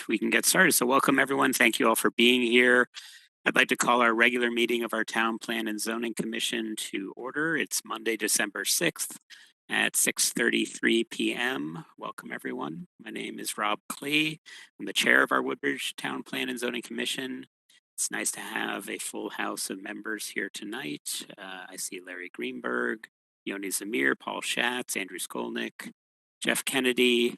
we can get started. So welcome everyone. Thank you all for being here. I'd like to call our regular meeting of our Town Plan and Zoning Commission to order. It's Monday, December 6th at 6:33 p.m. Welcome everyone. My name is Rob Klee. I'm the chair of our Woodbridge Town Plan and Zoning Commission. It's nice to have a full house of members here tonight. I see Larry Greenberg, Yoni Zamir, Paul Schatz, Andrew Skolnick, Jeff Kennedy,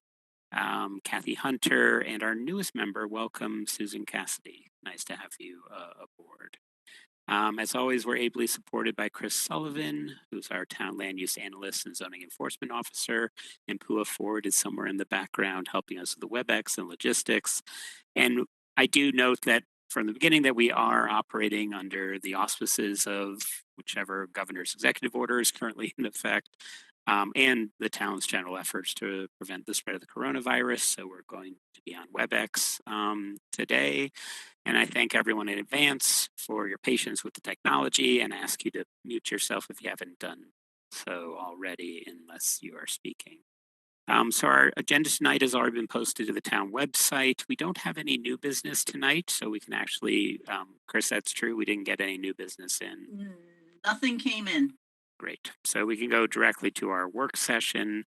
Kathy Hunter, and our newest member, welcome Susan Cassidy. Nice to have you aboard. As always, we're ably supported by Chris Sullivan, who's our town land use analyst and zoning enforcement officer, and Pua Ford is somewhere in the background helping us with the WebEx and logistics. And I do note that from the beginning that we are operating under the auspices of whichever governor's executive order is currently in effect, and the town's general efforts to prevent the spread of the coronavirus. So we're going to be on WebEx today. And I thank everyone in advance for your patience with the technology and ask you to mute yourself if you haven't done so already, unless you are speaking. So our agenda tonight has already been posted to the town website. We don't have any new business tonight, so we can actually, Chris, that's true. We didn't get any new business in. Nothing came in. Great. So we can go directly to our work session.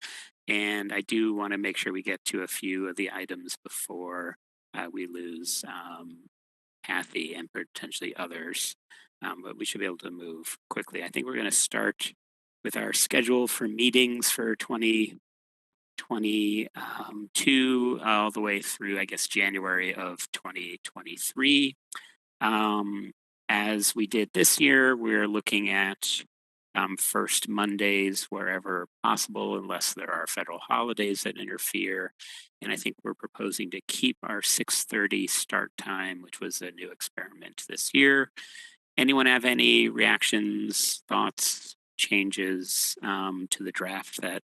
And I do want to make sure we get to a few of the items before we lose Kathy and potentially others. But we should be able to move quickly. I think we're going to start with our schedule for meetings for 2022 all the way through, I guess, January of 2023. As we did this year, we're looking at first Mondays wherever possible, unless there are federal holidays that interfere. And I think we're proposing to keep our 6:30 start time, which was a new experiment this year. Anyone have any reactions, thoughts, changes to the draft that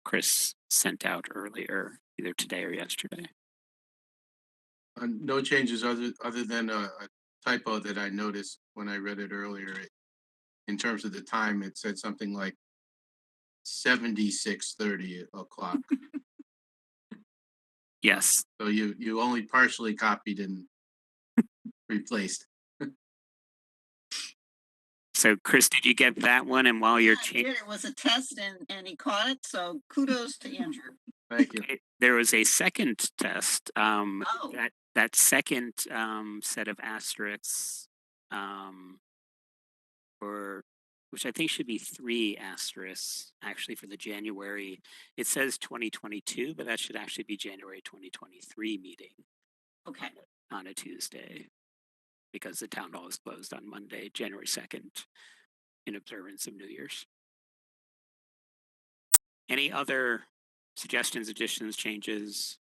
Chris sent out earlier, either today or yesterday? No changes other than a typo that I noticed when I read it earlier. In terms of the time, it said something like 76:30 o'clock. Yes. So you only partially copied and replaced. So Chris, did you get that one? And while you're changing, it was a test and he caught it. So kudos to Andrew. Thank you. Okay. There was a second test. That second set of asterisks, which I think should be 3 asterisks actually for the January. It says 2022, but that should actually be January 2023 meeting. Okay. On a Tuesday, because the town hall is closed on Monday, January 2nd, in observance of New Year's. Any other suggestions, additions, changes?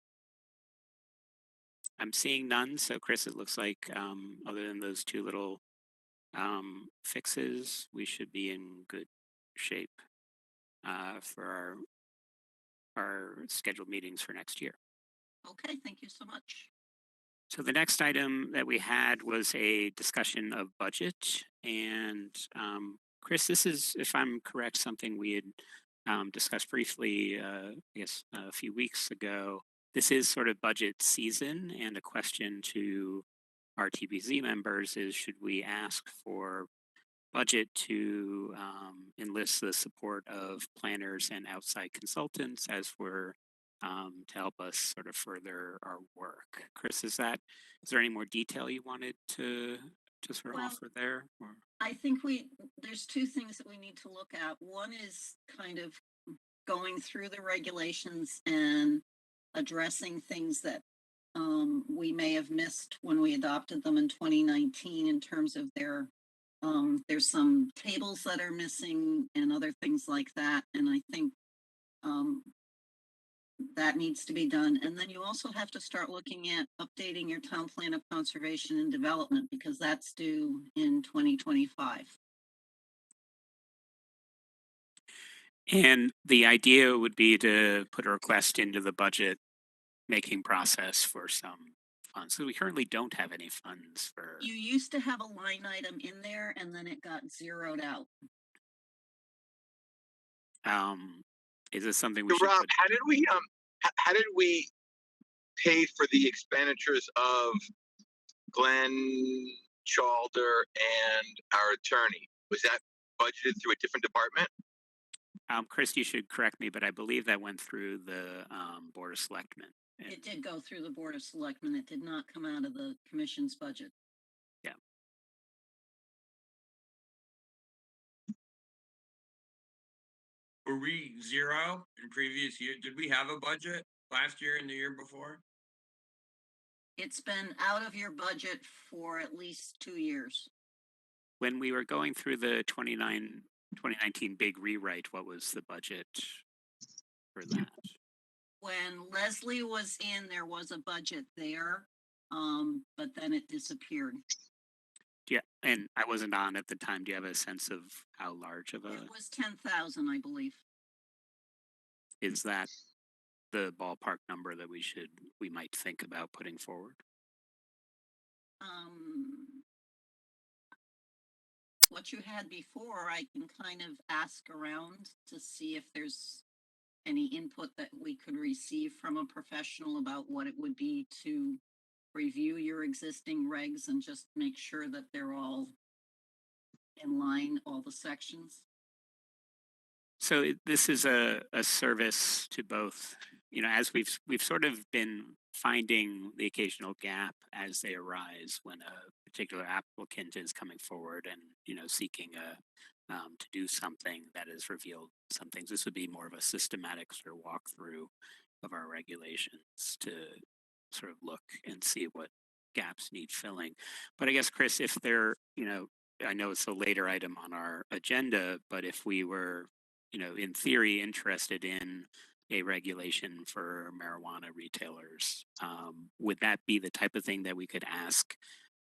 I'm seeing none. So Chris, it looks like other than those 2 little fixes, we should be in good shape for our scheduled meetings for next year. Okay, thank you so much. So the next item that we had was a discussion of budget. And Chris, this is, if I'm correct, something we had discussed briefly, I guess a few weeks ago. This is sort of budget season, and a question to our TBZ members is, should we ask for budget to enlist the support of planners and outside consultants as we're to help us sort of further our work? Chris, is there any more detail you wanted to sort of offer there? Or? I think there's 2 things that we need to look at. One is kind of going through the regulations and addressing things that we may have missed when we adopted them in 2019 in terms of there's some tables that are missing and other things like that. And I think that needs to be done. And then you also have to start looking at updating your town plan of conservation and development, because that's due in 2025. And the idea would be to put a request into the budget making process for some funds. So we currently don't have any funds for. You used to have a line item in there and then it got zeroed out. Is this something we should Rob, how did we pay for the expenditures of Glenn Chalder and our attorney? Was that budgeted through a different department? Chris, you should correct me, but I believe that went through the Board of Selectmen. And, It did go through the Board of Selectmen. It did not come out of the commission's budget. yeah. Were we zero in previous year? Did we have a budget last year and the year before? It's been out of your budget for at least 2 years. When we were going through the 2019 big rewrite, what was the budget for that? When Leslie was in, there was a budget there, but then it disappeared. Yeah, and I wasn't on at the time. Do you have a sense of how large of a It was 10,000, I believe. is that the ballpark number that we might think about putting forward? What you had before, I can kind of ask around to see if there's any input that we could receive from a professional about what it would be to review your existing regs and just make sure that they're all in line, all the sections. So this is a service to both, as we've sort of been finding the occasional gap as they arise when a particular applicant is coming forward and seeking to do something that has revealed some things. This would be more of a systematic sort of walkthrough of our regulations to sort of look and see what gaps need filling. But I guess, Chris, if there, I know it's a later item on our agenda, but if we were, in theory, interested in a regulation for marijuana retailers, would that be the type of thing that we could ask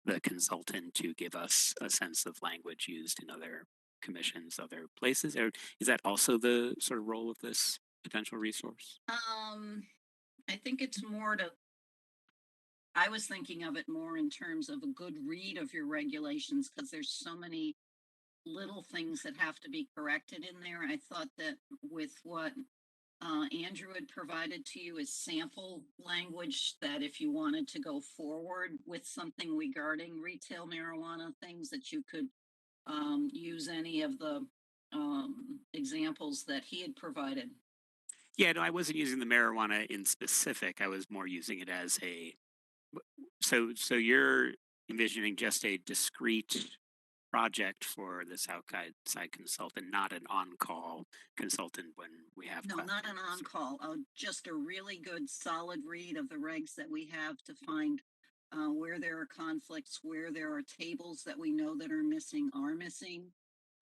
the consultant to give us a sense of language used in other commissions, other places? Or is that also the sort of role of this potential resource? I think it's more to, I was thinking of it more in terms of a good read of your regulations, because there's so many little things that have to be corrected in there. I thought that with what Andrew had provided to you as sample language, that if you wanted to go forward with something regarding retail marijuana things, that you could use any of the examples that he had provided. Yeah, no, I wasn't using the marijuana in specific. I was more using it as a. So you're envisioning just a discrete project for this outside consultant, not an on-call consultant when we have No, not an on-call, just a really good solid read of the regs that we have to find where there are conflicts, where there are tables that we know that are missing,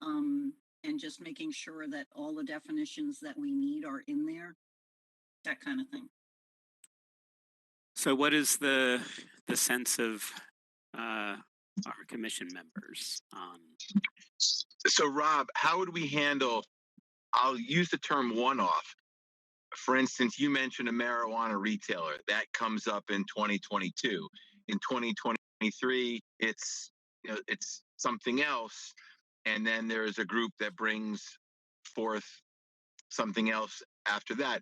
and just making sure that all the definitions that we need are in there, that kind of thing. So what is the sense of our commission members on? So Rob, how would we handle, I'll use the term one-off. For instance, you mentioned a marijuana retailer that comes up in 2022. In 2023, it's something else, and then there's a group that brings forth something else after that.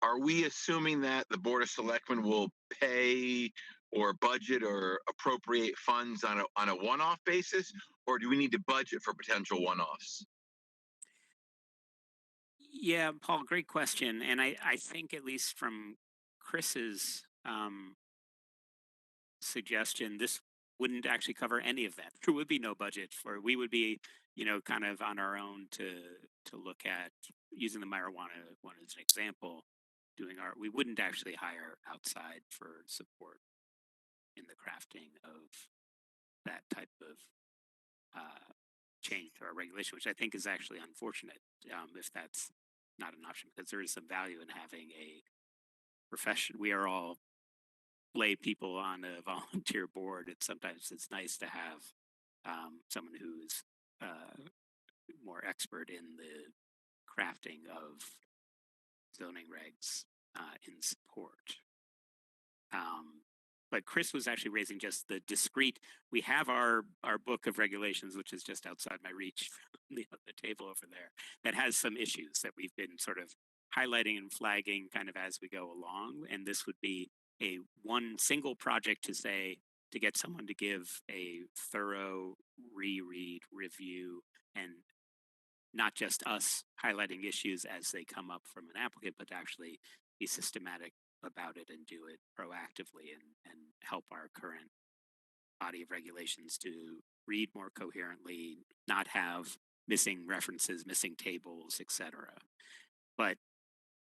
Are we assuming that the Board of Selectmen will pay or budget or appropriate funds on a one-off basis, or do we need to budget for potential one-offs? Yeah, Paul, great question. And I think, at least from Chris's suggestion, this wouldn't actually cover any of that. There would be no budget for, we would be, kind of on our own to look at, using the marijuana one as an example, we wouldn't actually hire outside for support in the crafting of that type of change to our regulation, which I think is actually unfortunate if that's not an option, because there is some value in having a profession. We are all lay people on a volunteer board, and sometimes it's nice to have someone who's more expert in the crafting of zoning regs in support. But Chris was actually raising just the discrete. We have our book of regulations, which is just outside my reach on the other table over there, that has some issues that we've been sort of highlighting and flagging kind of as we go along. And this would be a one single project to say, to get someone to give a thorough reread, review, and not just us highlighting issues as they come up from an applicant, but to actually be systematic about it and do it proactively and help our current body of regulations to read more coherently, not have missing references, missing tables, etc. But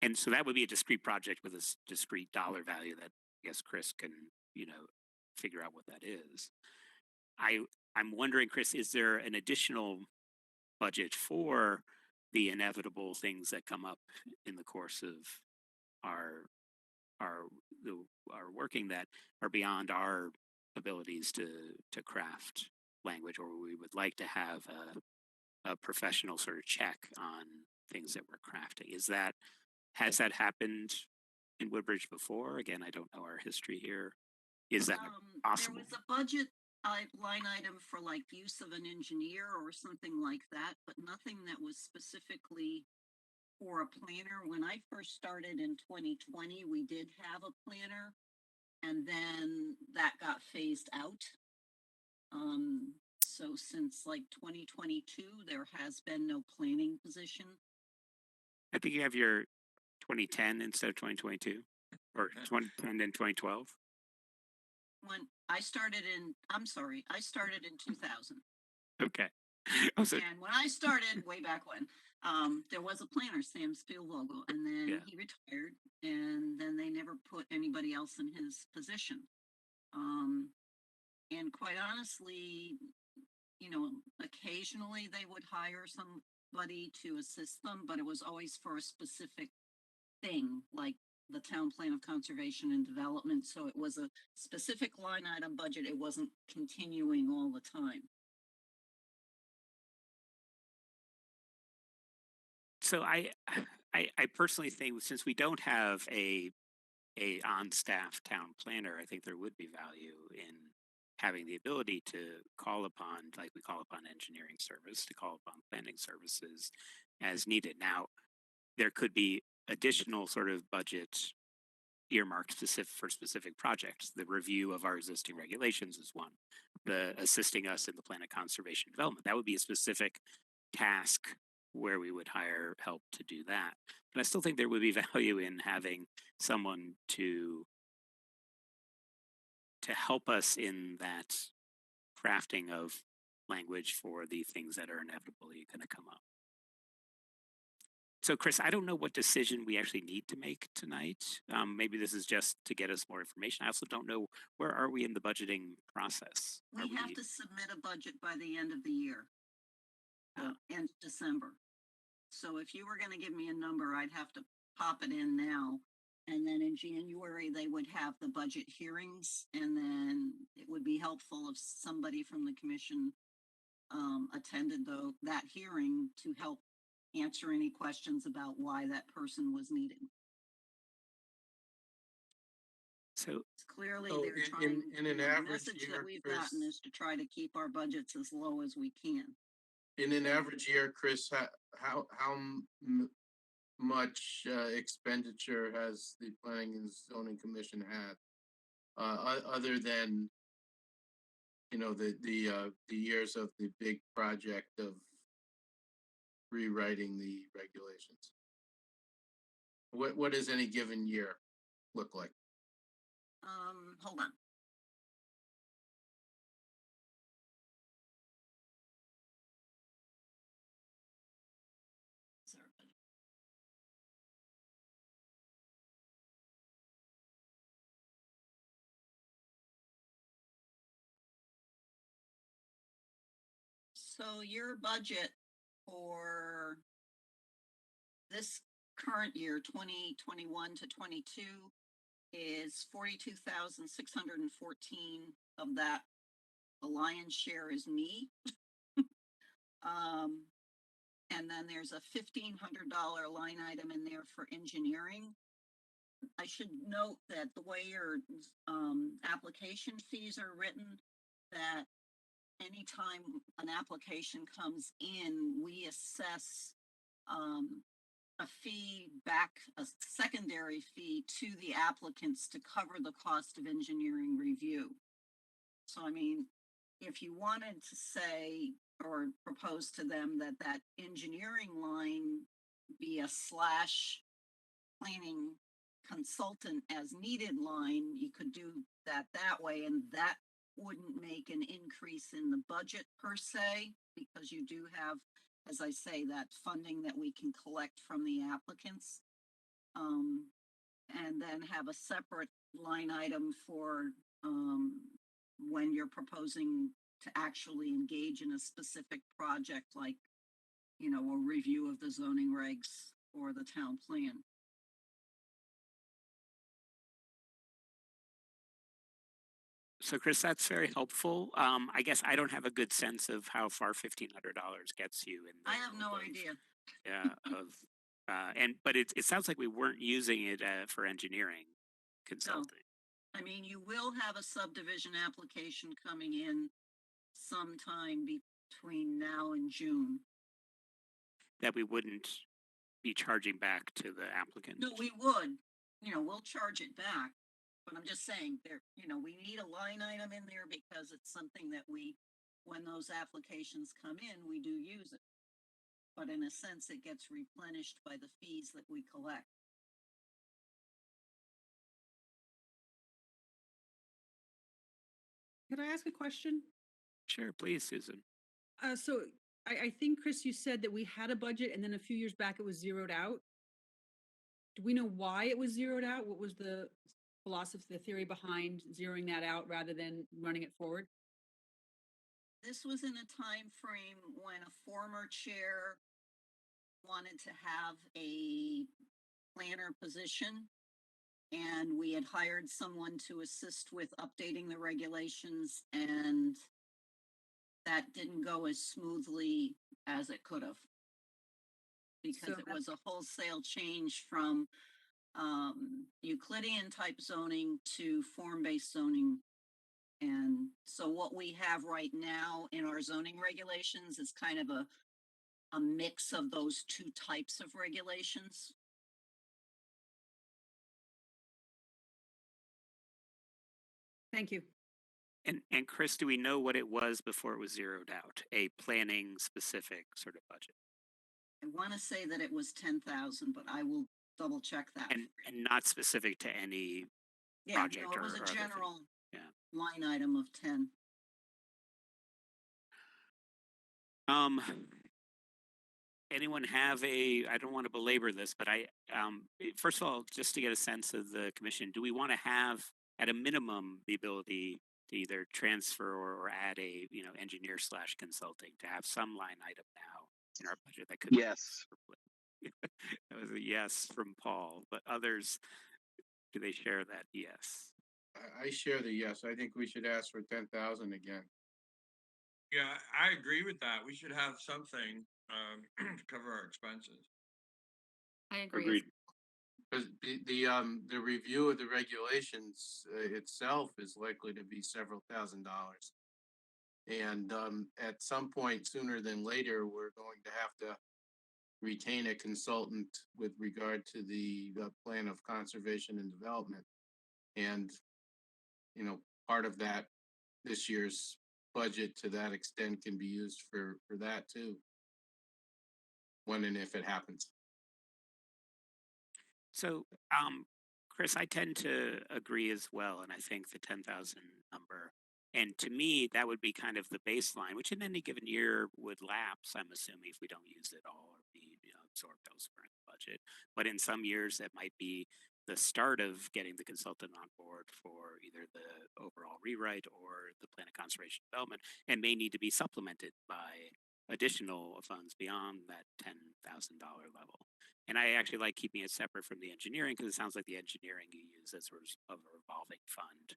and so that would be a discrete project with a discrete dollar value that I guess Chris can, figure out what that is. I'm wondering, Chris, is there an additional budget for the inevitable things that come up in the course of our our our working that are beyond our abilities to craft language, or we would like to have a professional sort of check on things that we're crafting? Has that happened in Woodbridge before? Again, I don't know our history here. Is that possible? There was a budget line item for like use of an engineer or something like that, but nothing that was specifically for a planner. When I first started in 2020, we did have a planner, and then that got phased out. So since like 2022, there has been no planning position. I think you have your 2010 instead of 2022, or 2010 and 2012. When I started I started in 2000. Okay. Oh, so And when I started way back when, there was a planner, Sam Spielvogel, and then Yeah. he retired, and then they never put anybody else in his position. And quite honestly, occasionally they would hire somebody to assist them, but it was always for a specific thing, like the town plan of conservation and development. So it was a specific line item budget. It wasn't continuing all the time. so I personally think, since we don't have a on staff town planner, I think there would be value in having the ability to call upon, like we call upon engineering service, to call upon planning services as needed. Now, there could be additional sort of budget earmarked for specific projects. The review of our existing regulations is one. The assisting us in the plan of conservation development, that would be a specific task where we would hire help to do that. But I still think there would be value in having someone to help us in that crafting of language for the things that are inevitably going to come up. So, Chris, I don't know what decision we actually need to make tonight. Maybe this is just to get us more information. I also don't know, where are we in the budgeting process? We have to submit a budget by the end of the year, end of December. So if you were going to give me a number, I'd have to pop it in now. And then in January, they would have the budget hearings, and then it would be helpful if somebody from the commission attended that hearing to help answer any questions about why that person was needed. So clearly So they're trying, in an the average message year, that we've Chris, gotten is to try to keep our budgets as low as we can. in an average year, Chris, how much expenditure has the Planning and Zoning Commission had, other than the years of the big project of rewriting the regulations? What does any given year look like? Hold on. So your budget for this current year, 2021 to 22, is 42,614. Of that, the lion's share is me. And then there's a $1,500 line item in there for engineering. I should note that the way your application fees are written, that anytime an application comes in, we assess a fee back, a secondary fee to the applicants to cover the cost of engineering review. So, I mean, if you wanted to say or propose to them that that engineering line be a slash planning consultant as needed line, you could do that way, and that wouldn't make an increase in the budget per se, because you do have, as I say, that funding that we can collect from the applicants. And then have a separate line item for when you're proposing to actually engage in a specific project, like, you know, a review of the zoning regs or the town plan. So Chris, that's very helpful. I guess I don't have a good sense of how far $1,500 gets you in the I have no world of- idea. Yeah, but it sounds like we weren't using it for engineering consulting. I mean, you will have a subdivision application coming in sometime between now and June. That we wouldn't be charging back to the applicant. No, we would, you know, we'll charge it back, but I'm just saying there, you know, we need a line item in there because it's something that we, when those applications come in, we do use it. But in a sense, it gets replenished by the fees that we collect. Could I ask a question? Sure, please, Susan. So I think, Chris, you said that we had a budget and then a few years back it was zeroed out. Do we know why it was zeroed out? What was the philosophy, the theory behind zeroing that out rather than running it forward? This was in a time frame when a former chair wanted to have a planner position, and we had hired someone to assist with updating the regulations, and that didn't go as smoothly as it could have, because So it was a wholesale change from Euclidean type zoning to form-based zoning. And so what we have right now in our zoning regulations is kind of a mix of those two types of regulations. Thank you. And Chris, do we know what it was before it was zeroed out? A planning specific sort of budget. I want to say that it was 10,000, but I will double check that. And not specific to any Yeah, project no, it was or a other thing. general Yeah. line item of 10. Anyone have I don't want to belabor this, but first of all, just to get a sense of the commission, do we want to have at a minimum the ability to either transfer or add a, you know, engineer / consulting, to have some line item now in our budget that could Yes. That was a yes from Paul, but others, do they share that yes? I share the yes. I think we should ask for 10,000 again. Yeah, I agree with that. We should have something to cover our expenses. I agree. Agreed. Because the review of the regulations itself is likely to be several $1,000s. And at some point sooner than later, we're going to have to retain a consultant with regard to the plan of conservation and development. And, you know, part of that, this year's budget to that extent can be used for that too. When and if it happens. So, Chris, I tend to agree as well, and I think the 10,000 number, and to me, that would be kind of the baseline, which in any given year would lapse, I'm assuming, if we don't use it all or be, you know, absorbed elsewhere in the budget. But in some years, that might be the start of getting the consultant on board for either the overall rewrite or the plan of conservation development, and may need to be supplemented by additional funds beyond that $10,000 level. And I actually like keeping it separate from the engineering, because it sounds like the engineering you use as sort of a revolving fund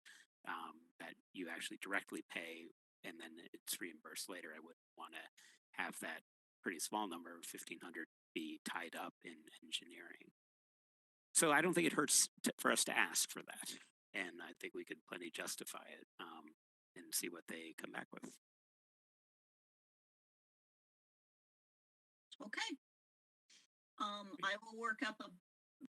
that you actually directly pay and then it's reimbursed later. I wouldn't want to have that pretty small number of 1,500 be tied up in engineering. So I don't think it hurts for us to ask for that. And I think we could plenty justify it and see what they come back with. Okay. I will work up a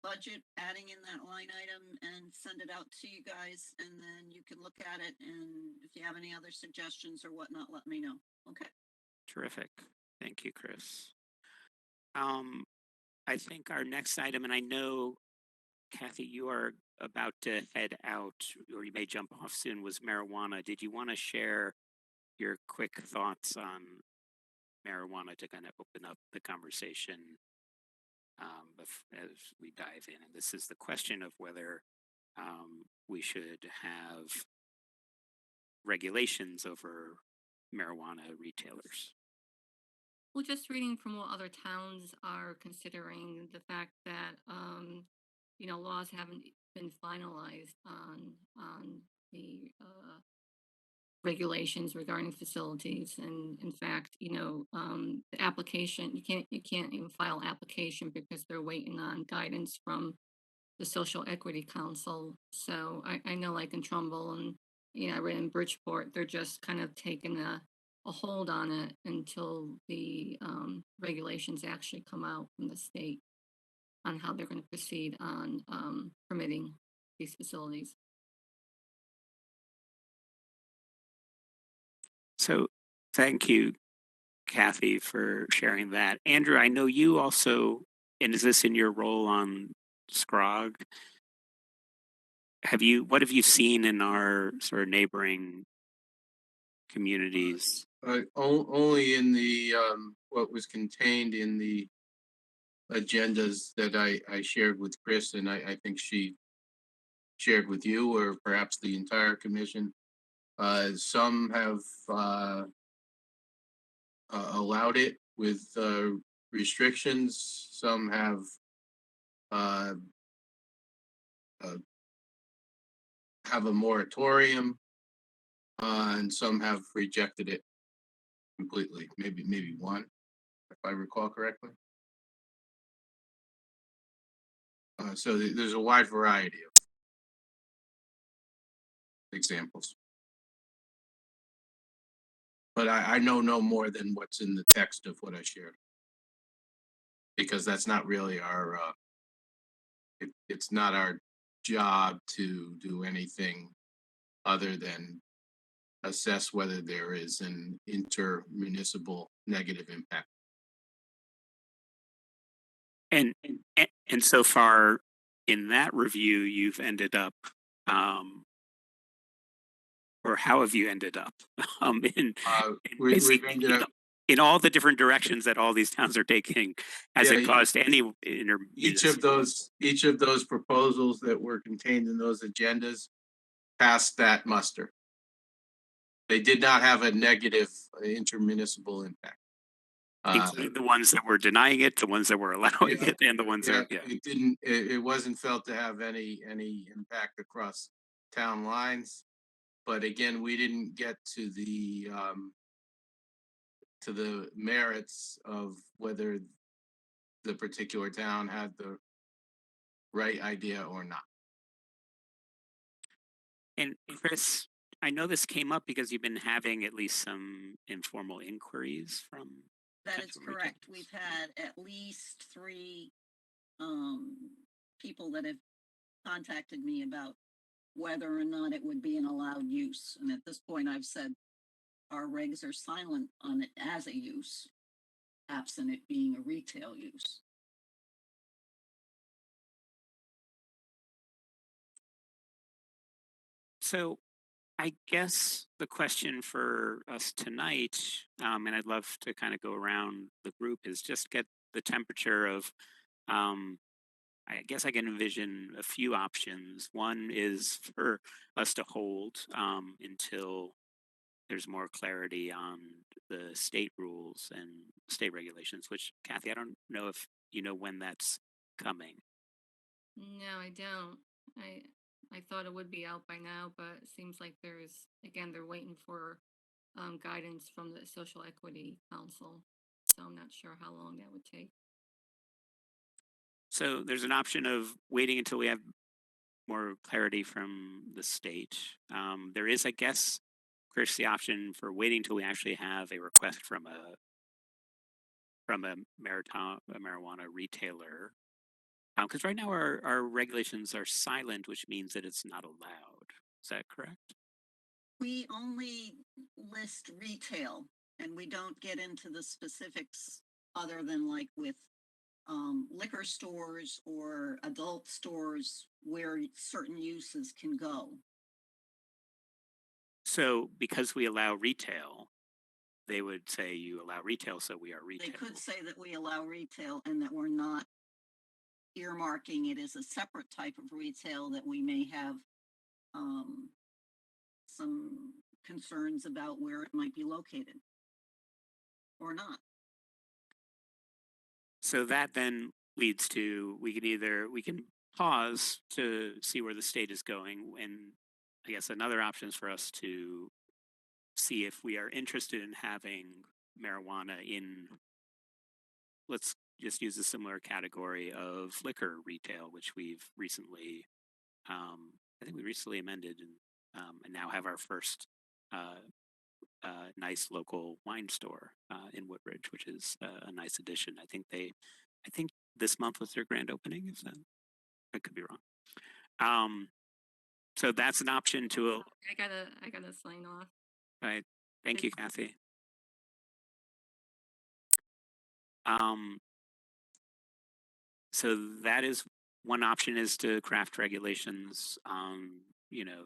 budget, adding in that line item and send it out to you guys, and then you can look at it, and if you have any other suggestions or whatnot, let me know. Okay. Terrific. Thank you, Chris. I think our next item, and I know, Kathy, you are about to head out, or you may jump off soon, was marijuana. Did you want to share your quick thoughts on marijuana to kind of open up the conversation as we dive in? And this is the question of whether we should have regulations over marijuana retailers. Well, just reading from what other towns are considering the fact that, laws haven't been finalized on the regulations regarding facilities. And in fact, the application, you can't even file application because they're waiting on guidance from the Social Equity Council. So I know, like in Trumbull and I read in Bridgeport, they're just kind of taking a hold on it until the regulations actually come out from the state on how they're going to proceed on permitting these facilities. So thank you, Kathy, for sharing that. Andrew, I know you also, and is this in your role on SCROG? What have you seen in our sort of neighboring communities? Only in the, what was contained in the agendas that I shared with Chris, and I think she shared with you, or perhaps the entire commission. Some have allowed it with restrictions. Some have uh, a moratorium, and some have rejected it completely. Maybe one, if I recall correctly. So there's a wide variety of examples. But I know no more than what's in the text of what I shared, because that's not really our, it's not our job to do anything other than assess whether there is an intermunicipal negative impact. And so far in that review, you've ended up, or how have you ended up We've ended up, in all the different directions that all these towns are taking? Has it caused any each of those proposals that were contained in those agendas passed that muster. They did not have a negative intermunicipal impact. Including the ones that were denying it, the ones that were allowing it, and the ones that it didn't. It wasn't felt to have any impact across town lines. But again, we didn't get to the merits of whether the particular town had the right idea or not. And Chris, I know this came up because you've been having at least some informal inquiries from. That is potential correct. retailers. We've had at least 3 people that have contacted me about whether or not it would be an allowed use. And at this point, I've said our regs are silent on it as a use, absent it being a retail use. So I guess the question for us tonight, and I'd love to kind of go around the group, is just get the temperature of, I guess I can envision a few options. One is for us to hold until there's more clarity on the state rules and state regulations, which, Kathy, I don't know if you know when that's coming. No, I don't. I thought it would be out by now, but it seems like they're waiting for guidance from the Social Equity Council. So I'm not sure how long that would take. So there's an option of waiting until we have more clarity from the state. There is, I guess, Chris, the option for waiting until we actually have a request from from a marijuana retailer. Because right now our regulations are silent, which means that it's not allowed. Is that correct? We only list retail and we don't get into the specifics other than like with liquor stores or adult stores where certain uses can go. So because we allow retail, they would say you allow retail, so we are They retail. could say that we allow retail and that we're not earmarking it as a separate type of retail, that we may have some concerns about where it might be located or not. So that then leads to we can pause to see where the state is going, and I guess another option is for us to see if we are interested in having marijuana in, let's just use a similar category of liquor retail, which we've recently, I think we recently amended and now have our first nice local wine store in Woodbridge, which is a nice addition. I think this month was their grand opening. Is that? I could be wrong. So that's an option to. I gotta sign off. Right. Thank you, Kathy. Um, so that is one option, is to craft regulations, you know,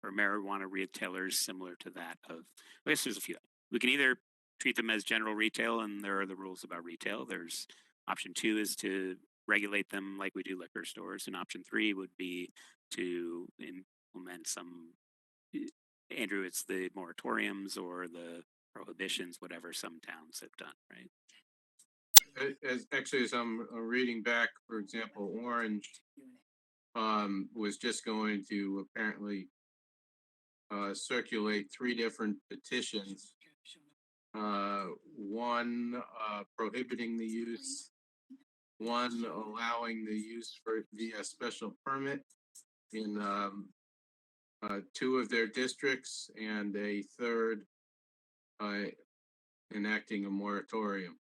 for marijuana retailers similar to that of, I guess there's a few. We can either treat them as general retail and there are the rules about retail. There's option 2 is to regulate them like we do liquor stores. And option 3 would be to implement some, Andrew, it's the moratoriums or the prohibitions, whatever some towns have done, right? As I'm reading back, for example, Orange was just going to apparently circulate 3 different petitions. One prohibiting the use, one allowing the use via special permit in 2 of their districts, and a third enacting a moratorium.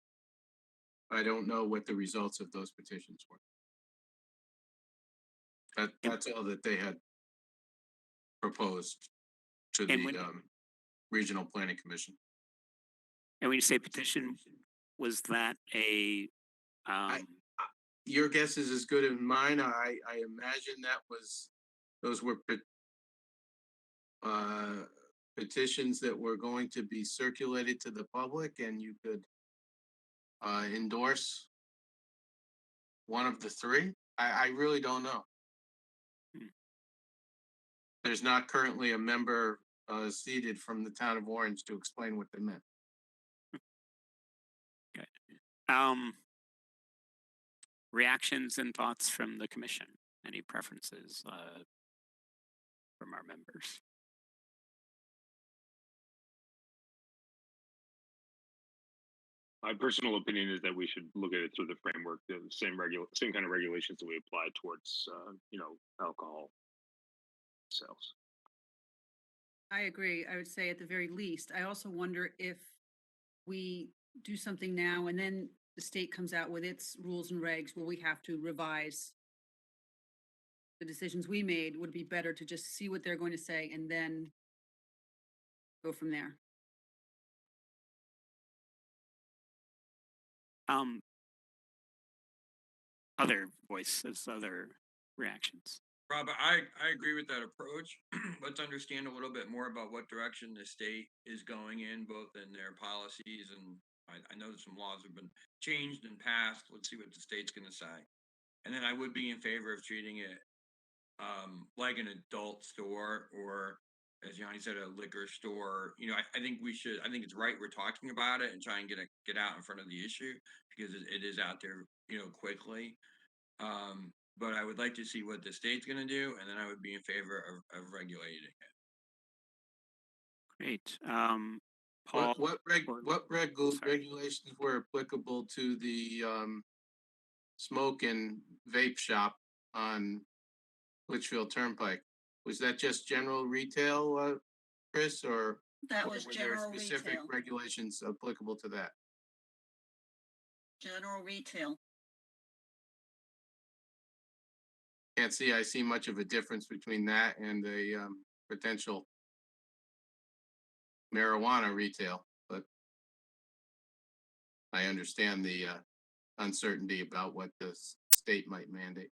I don't know what the results of those petitions were. That's all that they had proposed to the Regional Planning Commission. And when you say petition, was that a? Your guess is as good as mine. I imagine those were petitions that were going to be circulated to the public, and you could endorse one of the 3. I really don't know. There's not currently a member seated from the town of Orange to explain what they meant. Okay. Reactions and thoughts from the commission. Any preferences from our members? My personal opinion is that we should look at it through the framework, the same kind of regulations that we apply towards, alcohol sales. I agree. I would say at the very least. I also wonder if we do something now and then the state comes out with its rules and regs where we have to revise the decisions we made. Would it be better to just see what they're going to say and then go from there? Other voices, other reactions. Rob, I agree with that approach. Let's understand a little bit more about what direction the state is going in, both in their policies, and I know that some laws have been changed and passed. Let's see what the state's going to say. And then I would be in favor of treating it like an adult store, or as Yanni said, a liquor store. I think it's right we're talking about it and try and get out in front of the issue, because it is out there, quickly. But I would like to see what the state's going to do, and then I would be in favor of regulating it. Great. Paul, What regulations were applicable to the smoke and vape shop on Litchfield Turnpike? Was that just general retail, Chris, or That was were there general specific retail. regulations applicable to that? General retail. I see much of a difference between that and a potential marijuana retail, but I understand the uncertainty about what the state might mandate.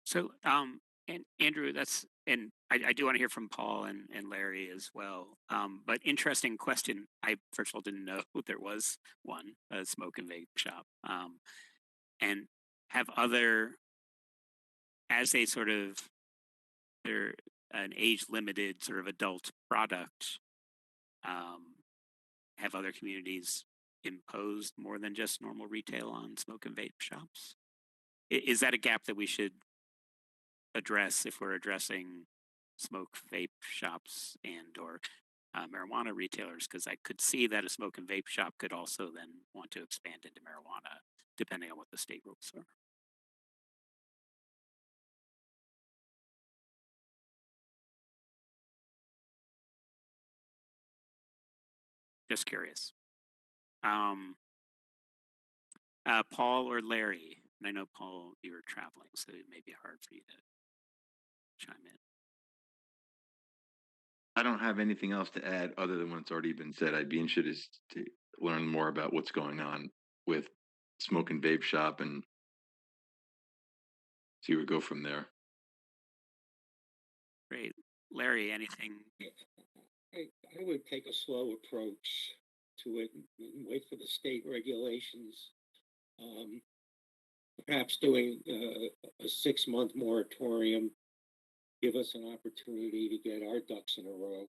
So, and Andrew, and I do want to hear from Paul and Larry as well. But interesting question. I first of all didn't know there was one, a smoke and vape shop. And have other, as a sort of, they're an age limited sort of adult product, have other communities imposed more than just normal retail on smoke and vape shops? Is that a gap that we should address if we're addressing smoke vape shops and or marijuana retailers? Because I could see that a smoke and vape shop could also then want to expand into marijuana depending on what the state rules are. Just curious. Paul or Larry? And I know, Paul, you were traveling, so it may be hard for you to chime in. I don't have anything else to add other than what's already been said. I'd be interested to learn more about what's going on with Smoke and Vape Shop and see where we go from there. Great. Larry, anything? I would take a slow approach to it and wait for the state regulations. Perhaps doing a 6-month moratorium, give us an opportunity to get our ducks in a row.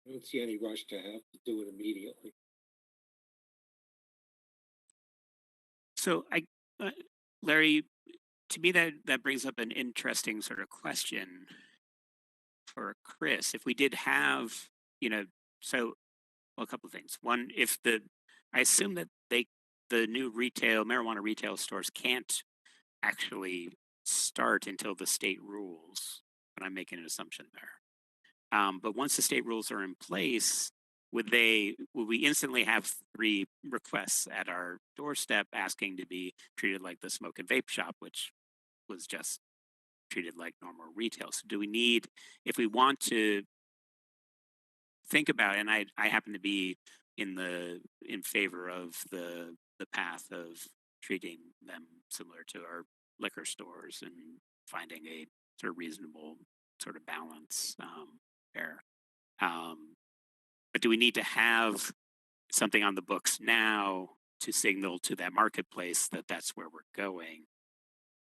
I don't see any rush to have to do it immediately. So Larry, to me that brings up an interesting sort of question for Chris. If we did have, well, a couple of things. One, I assume that the new marijuana retail stores can't actually start until the state rules, but I'm making an assumption there. But once the state rules are in place, would we instantly have 3 requests at our doorstep asking to be treated like the smoke and vape shop, which was just treated like normal retail? So do we need, if we want to think about, and I happen to be in favor of the path of treating them similar to our liquor stores and finding a sort of reasonable sort of balance there. But do we need to have something on the books now to signal to that marketplace that that's where we're going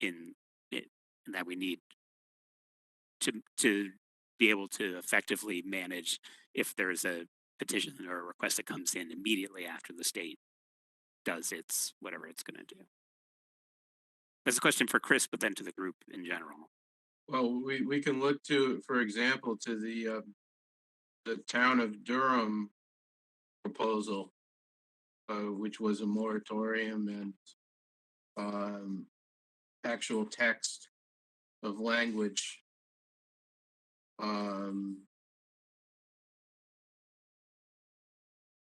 in it, and that we need to be able to effectively manage if there's a petition or a request that comes in immediately after the state does its whatever it's going to do? That's a question for Chris, but then to the group in general. Well, we can look to, for example, to the town of Durham proposal, which was a moratorium and actual text of language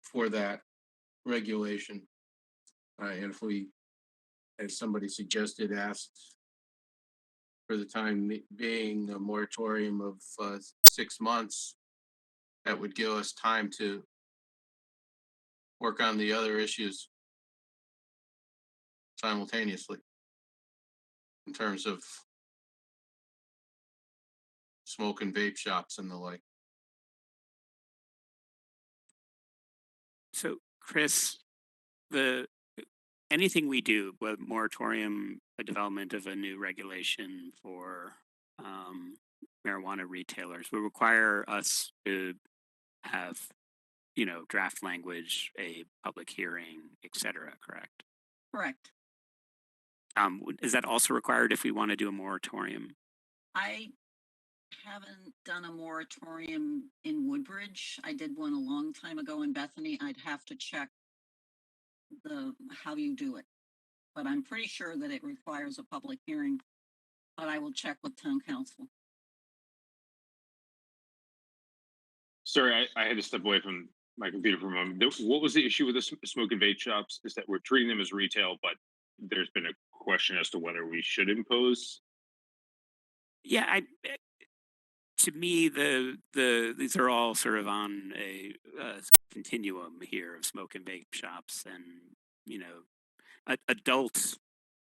for that regulation. And if we, as somebody suggested, asked for the time being a moratorium of 6 months, that would give us time to work on the other issues simultaneously in terms of smoke and vape shops and the like. So, Chris, anything we do, with moratorium, a development of a new regulation for marijuana retailers, will require us to have, draft language, a public hearing, et cetera, correct? Correct. Is that also required if we want to do a moratorium? I haven't done a moratorium in Woodbridge. I did one a long time ago in Bethany. I'd have to check how you do it, but I'm pretty sure that it requires a public hearing, but I will check with town council. Sorry, I had to step away from my computer for a moment. What was the issue with the smoke and vape shops? Is that we're treating them as retail, but there's been a question as to whether we should impose. Yeah, to me, these are all sort of on a continuum here of smoke and vape shops, and adult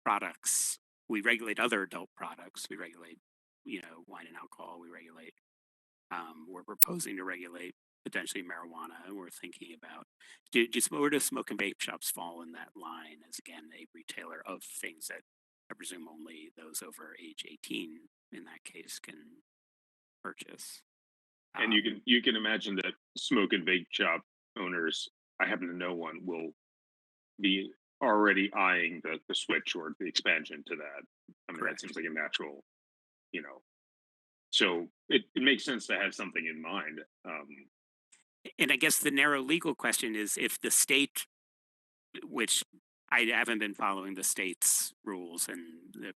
products. We regulate other adult products. We regulate, wine and alcohol. We regulate. We're proposing to regulate potentially marijuana. We're thinking about where do smoke and vape shops fall in that line as again a retailer of things that I presume only those over age 18 in that case can purchase. And you can imagine that smoke and vape shop owners, I happen to know one, will be already eyeing the switch or the expansion to that. I mean, Correct. that seems like a natural, so it makes sense to have something in mind. And I guess the narrow legal question is if the state, which I haven't been following the state's rules, and it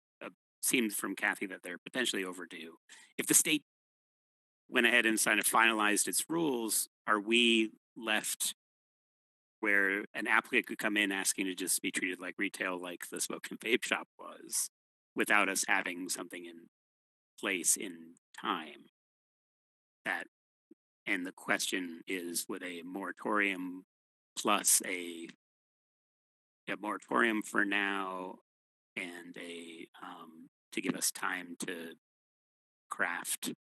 seems from Kathy that they're potentially overdue. If the state went ahead and finalized its rules, are we left where an applicant could come in asking to just be treated like retail, like the smoke and vape shop was, without us having something in place in time? And the question is, would a moratorium plus a moratorium for now and to give us time to craft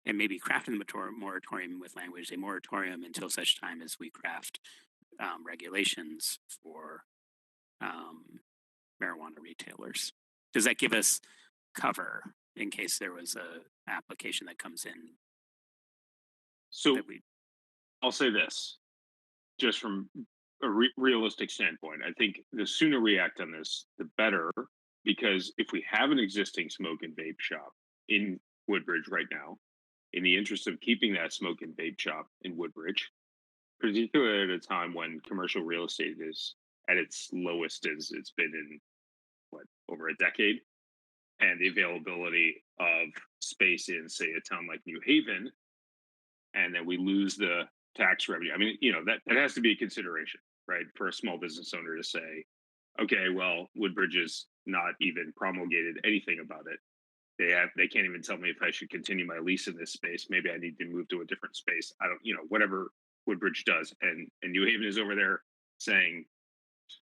and maybe crafting the moratorium with language, a moratorium until such time as we craft regulations for marijuana retailers. Does that give us cover in case there was a application that comes in? So I'll say this, just from a realistic standpoint, I think the sooner we act on this, the better, because if we have an existing smoke and vape shop in Woodbridge right now, in the interest of keeping that smoke and vape shop in Woodbridge, particularly at a time when commercial real estate is at its lowest as it's been in over a decade, and the availability of space in, say, a town like New Haven, and then we lose the tax revenue. I mean, that has to be a consideration, right? For a small business owner to say, okay, well, Woodbridge has not even promulgated anything about it. They can't even tell me if I should continue my lease in this space. Maybe I need to move to a different space. I don't, whatever Woodbridge does. And New Haven is over there saying,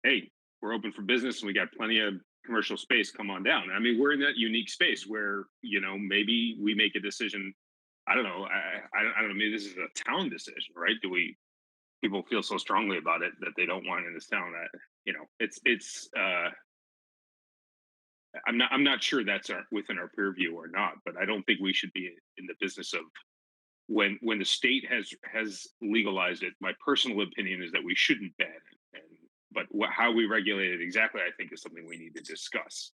hey, we're open for business and we got plenty of commercial space. Come on down. I mean, we're in that unique space where, maybe we make a decision. I don't know. I don't know. Maybe this is a town decision, right? People feel so strongly about it that they don't want it in this town that, I'm not sure that's within our purview or not, but I don't think we should be in the business of when the state has legalized it. My personal opinion is that we shouldn't ban it, but how we regulate it exactly, I think, is something we need to discuss.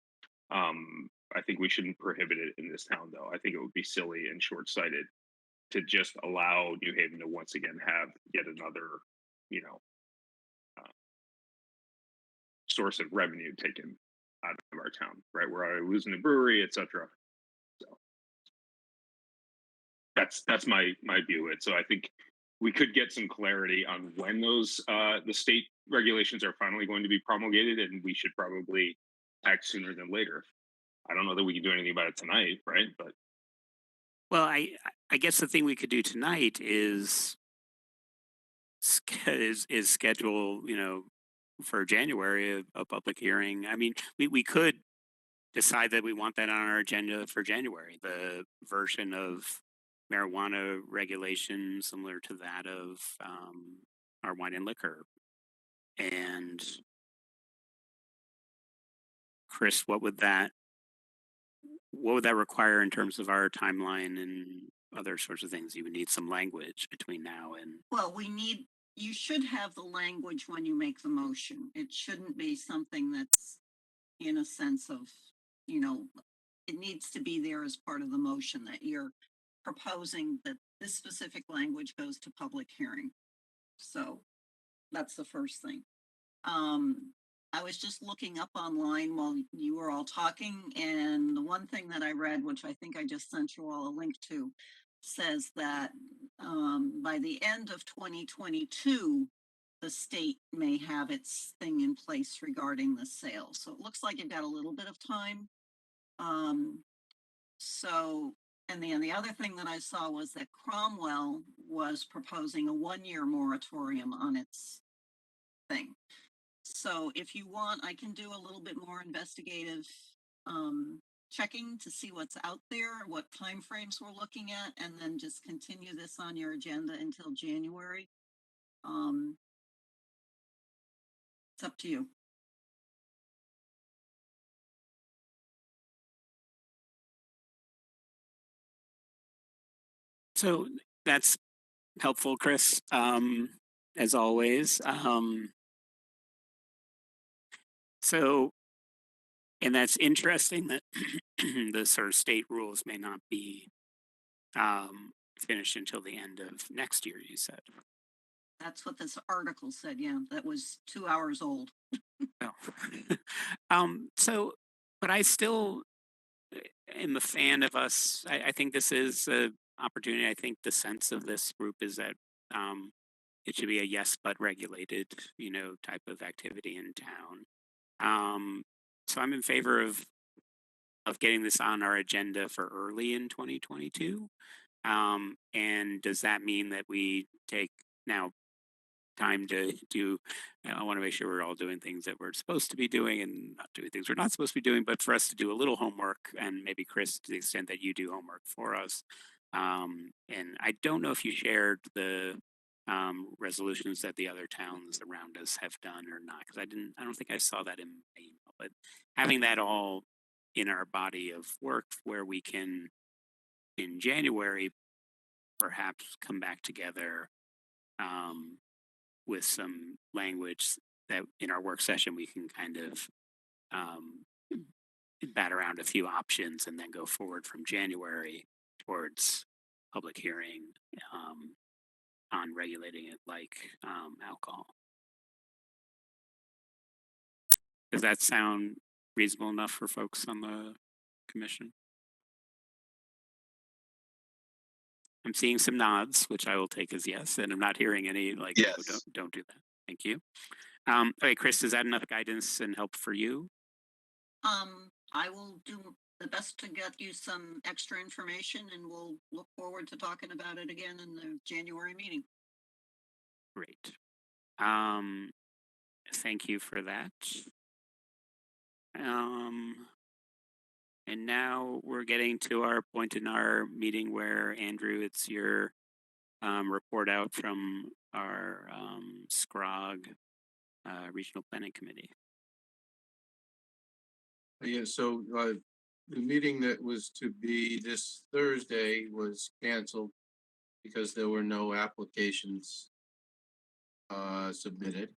I think we shouldn't prohibit it in this town, though. I think it would be silly and short-sighted to just allow New Haven to once again have yet another, source of revenue taken out of our town, right? We're already losing the brewery, etc. So that's my view of it. So I think we could get some clarity on when those the state regulations are finally going to be promulgated, and we should probably act sooner than later. I don't know that we can do anything about it tonight, right? But well, I guess the thing we could do tonight is schedule, for January a public hearing. I mean, we could decide that we want that on our agenda for January, the version of marijuana regulation similar to that of our wine and liquor. And Chris, what would that require in terms of our timeline and other sorts of things? You would need some language between now and. Well, you should have the language when you make the motion. It shouldn't be something that's in a sense of, it needs to be there as part of the motion that you're proposing that this specific language goes to public hearing. So that's the first thing. I was just looking up online while you were all talking, and the one thing that I read, which I think I just sent you all a link to, says that by the end of 2022, the state may have its thing in place regarding the sale. So it looks like you've got a little bit of time. So, and then the other thing that I saw was that Cromwell was proposing a 1-year moratorium on its thing. So if you want, I can do a little bit more investigative checking to see what's out there, what timeframes we're looking at, and then just continue this on your agenda until January. It's up to you. So that's helpful, Chris, as always. So, and that's interesting that the sort of state rules may not be finished until the end of next year, you said. That's what this article said. Yeah, that was 2 hours old. Oh. So, but I still am a fan of us. I think this is an opportunity. I think the sense of this group is that it should be a yes but regulated, type of activity in town. So I'm in favor of getting this on our agenda for early in 2022. And does that mean that we take now time to do? I want to make sure we're all doing things that we're supposed to be doing and not doing things we're not supposed to be doing, but for us to do a little homework, and maybe Chris, to the extent that you do homework for us. And I don't know if you shared the resolutions that the other towns around us have done or not, because I don't think I saw that in my email, but having that all in our body of work where we can in January perhaps come back together with some language that in our work session we can kind of um, bat around a few options and then go forward from January towards public hearing on regulating it like alcohol. Does that sound reasonable enough for folks on the commission? I'm seeing some nods, which I will take as yes, and I'm not hearing any like, Yes. oh, don't do that. Thank you. Okay, Chris, is that enough guidance and help for you? I will do the best to get you some extra information, and we'll look forward to talking about it again in the January meeting. Great. Thank you for that. And now we're getting to our point in our meeting where, Andrew, it's your report out from our SCROG Regional Planning Committee. Yeah, so the meeting that was to be this Thursday was canceled because there were no applications submitted.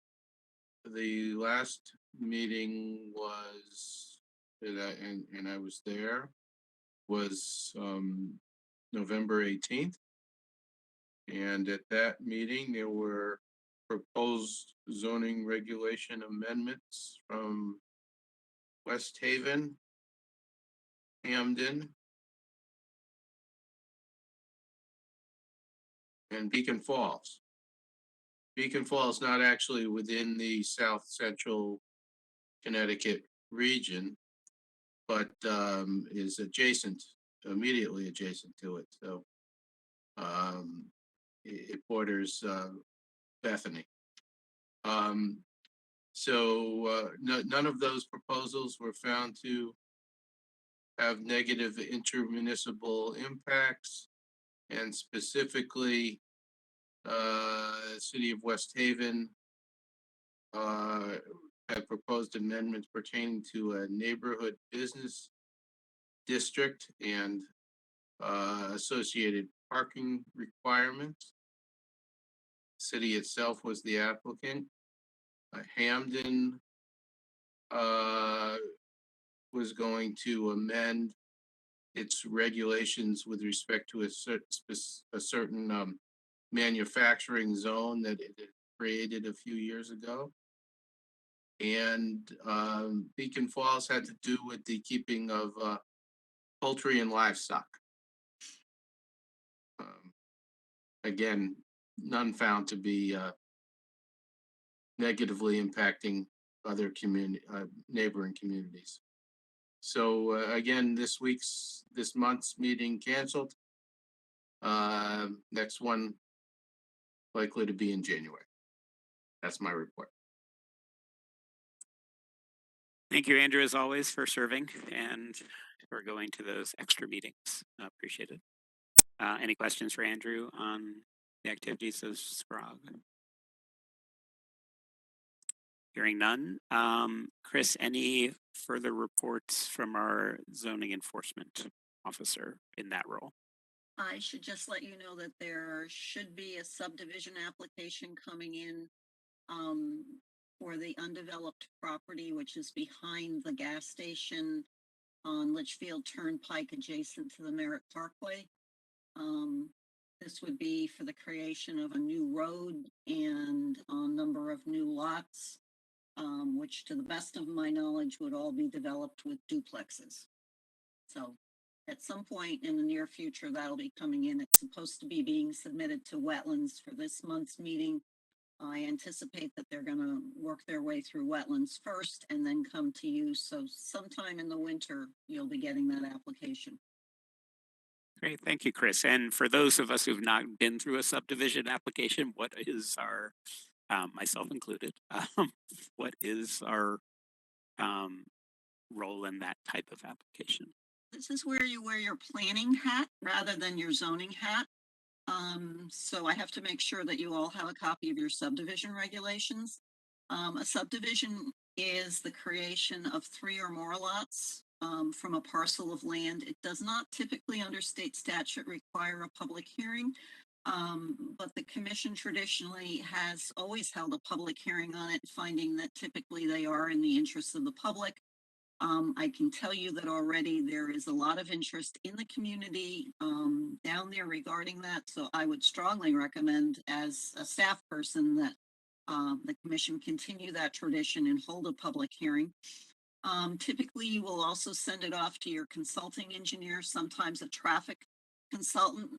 The last meeting was, and I was there, was November 18th. And at that meeting, there were proposed zoning regulation amendments from West Haven, Hamden, and Beacon Falls. Beacon Falls not actually within the South Central Connecticut region, but is adjacent, immediately adjacent to it. So it borders Bethany. None of those proposals were found to have negative intermunicipal impacts, and specifically, City of West Haven had proposed amendments pertaining to a neighborhood business district and associated parking requirements. City itself was the applicant. Hamden was going to amend its regulations with respect to a certain manufacturing zone that it had created a few years ago. And Beacon Falls had to do with the keeping of poultry and livestock. again, none found to be negatively impacting other neighboring communities. So again, this month's meeting canceled. Next one likely to be in January. That's my report. Thank you, Andrew, as always, for serving and for going to those extra meetings. Appreciate it. Any questions for Andrew on the activities of SCROG? Hearing none. Chris, any further reports from our zoning enforcement officer in that role? I should just let you know that there should be a subdivision application coming in for the undeveloped property, which is behind the gas station on Litchfield Turnpike adjacent to the Merritt Parkway. This would be for the creation of a new road and a number of new lots, which to the best of my knowledge would all be developed with duplexes. So at some point in the near future, that'll be coming in. It's supposed to be being submitted to wetlands for this month's meeting. I anticipate that they're gonna work their way through wetlands first and then come to you. So sometime in the winter, you'll be getting that application. Great, thank you, Chris. And for those of us who've not been through a subdivision application, what is our, myself included, what is our role in that type of application? This is where you wear your planning hat rather than your zoning hat. So I have to make sure that you all have a copy of your subdivision regulations. A subdivision is the creation of 3 or more lots from a parcel of land. It does not typically under state statute require a public hearing, but the commission traditionally has always held a public hearing on it, finding that typically they are in the interest of the public. I can tell you that already there is a lot of interest in the community down there regarding that. So I would strongly recommend as a staff person that the commission continue that tradition and hold a public hearing. Typically, you will also send it off to your consulting engineer, sometimes a traffic consultant,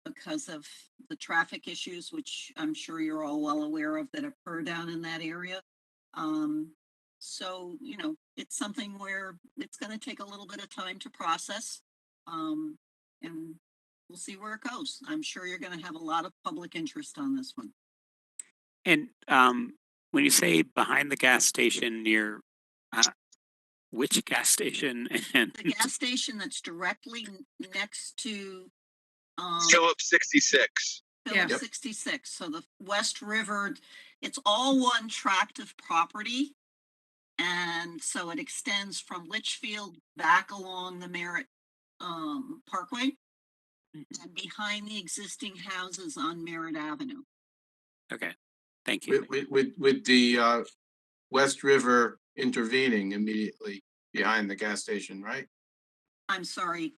because of the traffic issues, which I'm sure you're all well aware of that occur down in that area. So, you know, it's something where it's going to take a little bit of time to process. And we'll see where it goes. I'm sure you're going to have a lot of public interest on this one. And when you say behind the gas station near, which gas station? And The gas station that's directly next to Phillips 66. Phillips Yeah. 66. So the West River, it's all one tract of property. And so it extends from Litchfield back along the Merritt Parkway and behind the existing houses on Merritt Avenue. okay, thank you. With the West River intervening immediately behind the gas station, right? I'm sorry.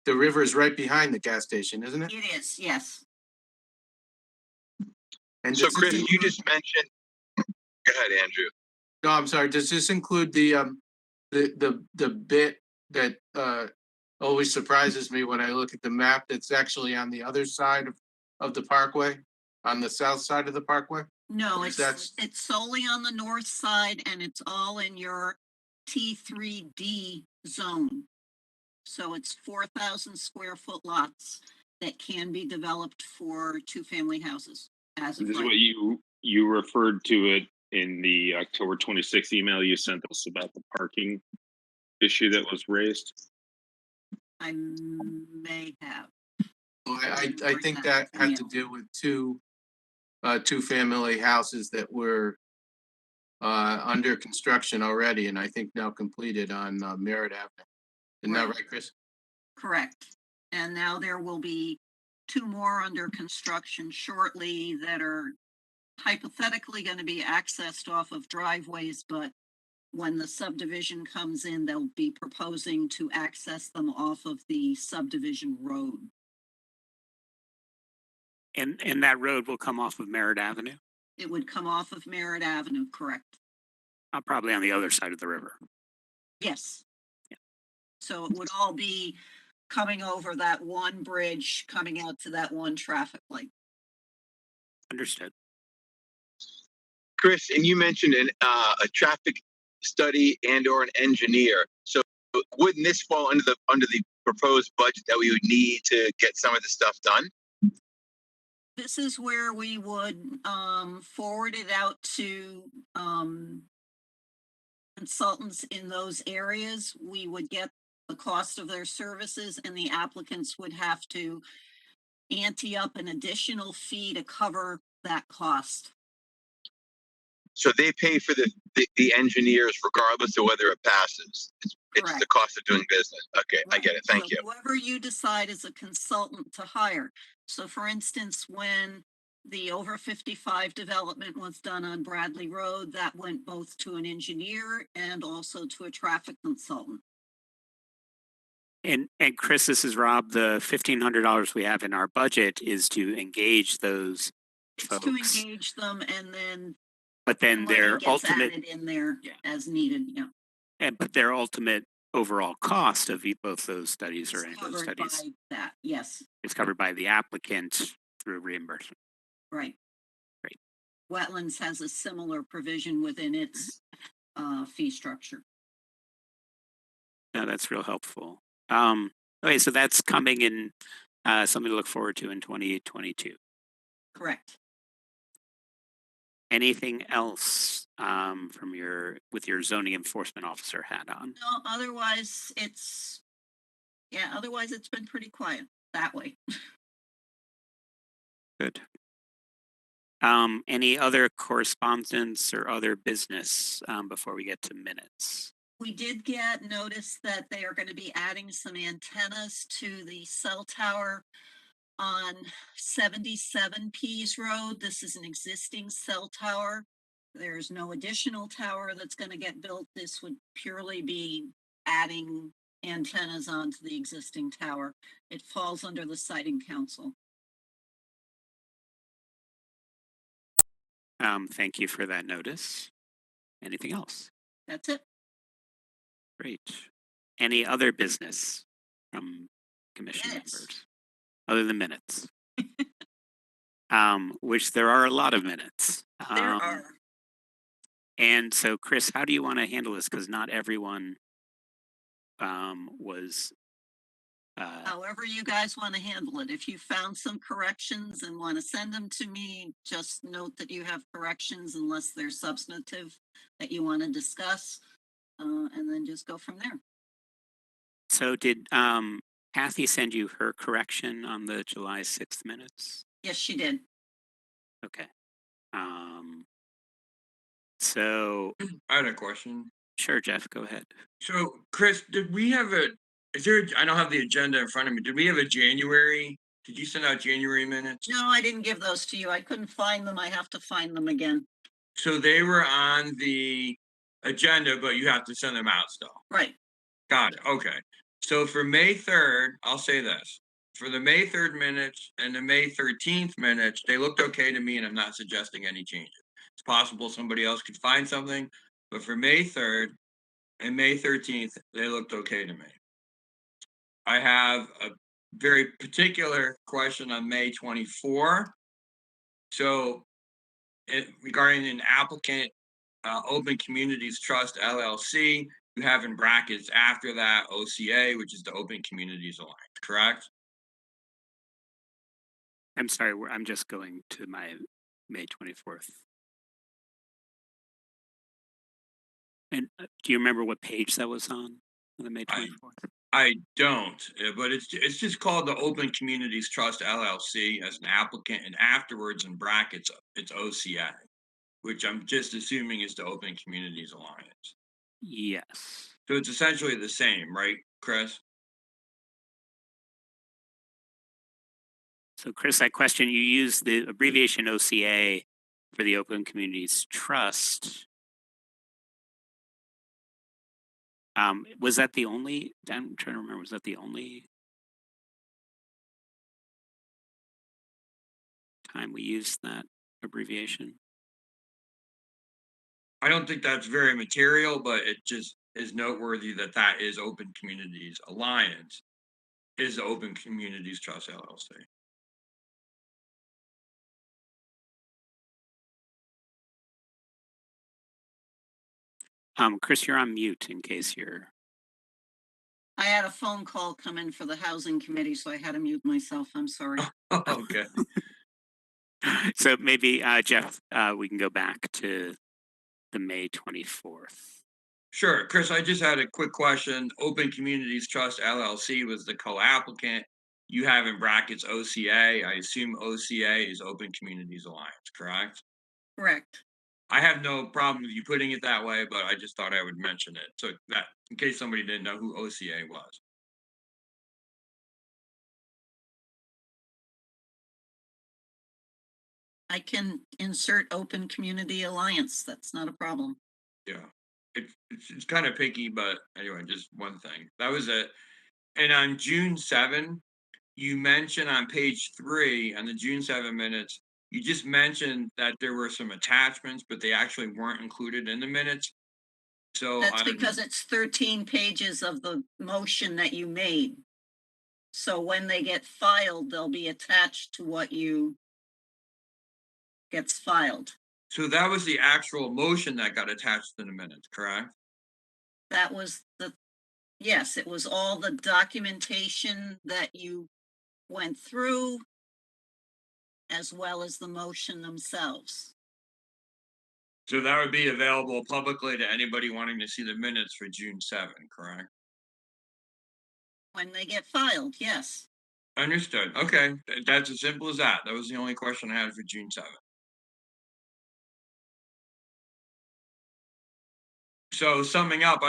The river is right behind the gas station, isn't it? It is, yes. And So does this Chris, you include- just mentioned, go ahead, Andrew. No, I'm sorry. Does this include the bit that always surprises me when I look at the map that's actually on the other side of the parkway, on the south side of the parkway? No, Or it's solely on the north side and it's all in your T3D zone. So it's 4,000 square foot lots that can be developed for 2-family houses as of This is right. what you referred to it in the October 26th email you sent us about the parking issue that was raised. I may have. Well, I think that had to do with 2-family houses that were under construction already, and I think now completed on Merritt Avenue. Isn't that right, Chris? Correct. And now there will be 2 more under construction shortly that are hypothetically going to be accessed off of driveways, but when the subdivision comes in, they'll be proposing to access them off of the subdivision road. And that road will come off of Merritt Avenue, It would come off of Merritt Avenue, correct? probably on the other side of the river. Yes. Yeah. So it would all be coming over that one bridge, coming out to that one traffic light. Understood. Chris, and you mentioned a traffic study and or an engineer. So wouldn't this fall under the proposed budget that we would need to get some of the stuff done? This is where we would forward it out to consultants in those areas. We would get the cost of their services, and the applicants would have to ante up an additional fee to cover that cost. So they pay for the engineers regardless of whether it passes. It's Correct. the cost of doing business. Okay, I get it. Thank So you. whoever you decide is a consultant to hire. So for instance, when the over 55 development was done on Bradley Road, that went both to an engineer and also to a traffic consultant. And Chris, this is Rob. The $1,500 we have in our budget is to engage those It's folks. to engage them, and then But then money their gets ultimate, added in there Yeah. as needed. Yeah, but their ultimate overall cost of both those studies or it's any of those covered studies by that. Yes, is covered by the applicant through reimbursement. right. Great. Wetlands has a similar provision within its fee structure. No, that's real helpful. Okay, so that's coming in, something to look forward to in 2022. Correct. Anything else from with your zoning enforcement officer hat on? No, otherwise it's been pretty quiet that way. Good. Any other correspondence or other business before we get to minutes? We did get notice that they are going to be adding some antennas to the cell tower on 77 Pease Road. This is an existing cell tower. There's no additional tower that's going to get built. This would purely be adding antennas onto the existing tower. It falls under the siting council. Thank you for that notice. Anything else? That's it. Great. Any other business from commission Minutes. members other than minutes? Which there are a lot of minutes. There are. And so, Chris, how do you want to handle this? Because not everyone was. However you guys want to handle it. If you found some corrections and want to send them to me, just note that you have corrections unless they're substantive that you want to discuss, and then just go from there. So did Kathy send you her correction on the July 6th minutes? Yes, she did. Okay. So I had a question. sure, Jeff, go ahead. So, Chris, did we have I don't have the agenda in front of me. Did we have a January? Did you send out January minutes? No, I didn't give those to you. I couldn't find them. I have to find them again. So they were on the agenda, but you have to send them out still. Right. Got it. Okay. So for May 3rd, I'll say this. For the May 3rd minutes and the May 13th minutes, they looked okay to me, and I'm not suggesting any changes. It's possible somebody else could find something, but for May 3rd and May 13th, they looked okay to me. I have a very particular question on May 24. So regarding an applicant, Open Communities Trust LLC, you have in brackets after that OCA, which is the Open Communities Alliance, correct? I'm sorry, I'm just going to my May 24th. And do you remember what page that was on the May 24th? I don't, but it's just called the Open Communities Trust LLC as an applicant, and afterwards in brackets, it's OCA, which I'm just assuming is the Open Communities Alliance. Yes. So it's essentially the same, right, Chris? So, Chris, I question you use the abbreviation OCA for the Open Communities Trust. Was that the only? I'm trying to remember. Was that the only time we used that abbreviation? I don't think that's very material, but it just is noteworthy that that is Open Communities Alliance. is the Open Communities Trust LLC. Chris, you're on mute in case you're. I had a phone call come in for the housing committee, so I had to mute myself. I'm sorry. Okay. So maybe, Jeff, we can go back to the May 24th. Sure, Chris, I just had a quick question. Open Communities Trust LLC was the co-applicant. You have in brackets OCA. I assume OCA is Open Communities Alliance, correct? Correct. I have no problem with you putting it that way, but I just thought I would mention it. So that, in case somebody didn't know who OCA was. I can insert Open Community Alliance. That's not a problem. Yeah, it's kind of picky, but anyway, just one thing. That was it. And on June 7, you mentioned on page 3 on the June 7 minutes, you just mentioned that there were some attachments, but they actually weren't included in the minutes. So That's because it's 13 pages of the motion that you made. So when they get filed, they'll be attached to what you gets filed. So that was the actual motion that got attached to the minutes, correct? That was yes, it was all the documentation that you went through, as well as the motion themselves. So that would be available publicly to anybody wanting to see the minutes for June 7, correct? When they get filed, yes. Understood. Okay, that's as simple as that. That was the only question I had for June 7. So summing up,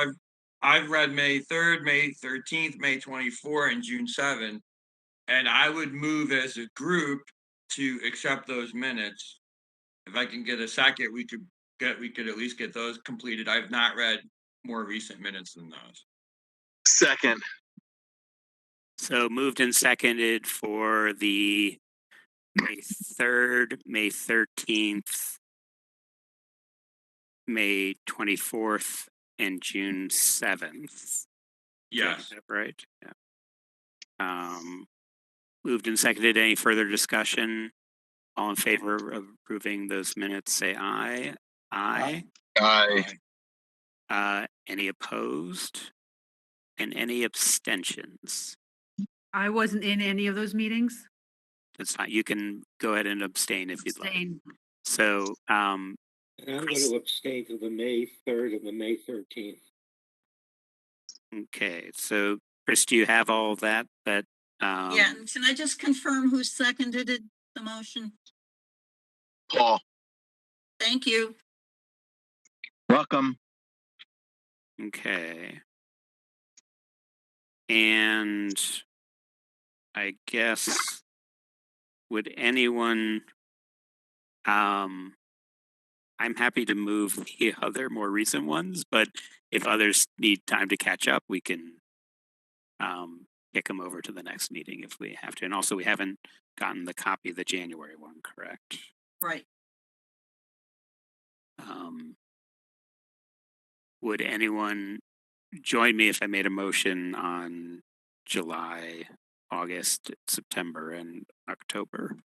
I've read May 3rd, May 13th, May 24, and June 7, and I would move as a group to accept those minutes. If I can get a second, we could at least get those completed. I've not read more recent minutes than those. Second. So moved and seconded for the May 3rd, May 13th, May 24th, and June 7th. Yes. Right. Yeah. Moved and seconded. Any further discussion? All in favor of approving those minutes, say aye. Aye. Aye. Any opposed? And any abstentions? I wasn't in any of those meetings. That's fine. You can go ahead and abstain if you'd like. Abstain. So, And I'm going to abstain to the May 3rd and the May 13th. okay. So, Chris, do you have all of that? Yeah, and can I just confirm who seconded it, the motion? Paul. Thank you. Welcome. Okay. And I guess, would anyone, I'm happy to move the other more recent ones, but if others need time to catch up, we can kick them over to the next meeting if we have to. And also, we haven't gotten the copy of the January one, correct? Right. Would anyone join me if I made a motion on July, August, September, and October?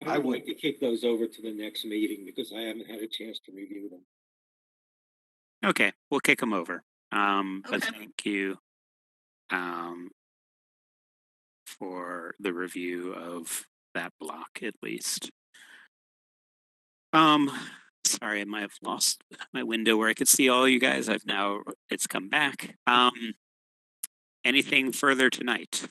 I would like to kick those over to the next meeting because I haven't had a chance to review them. Okay, we'll kick them over. But Okay. thank you for the review of that block at least. Sorry, I might have lost my window where I could see all you guys. It's come back. Anything further tonight?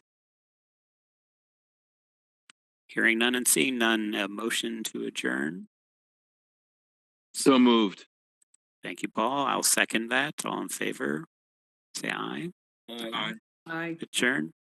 Hearing none and seeing none, a motion to adjourn. So moved. Thank you, Paul. I'll second that. All in favor, say aye. Aye. Aye. Adjourn.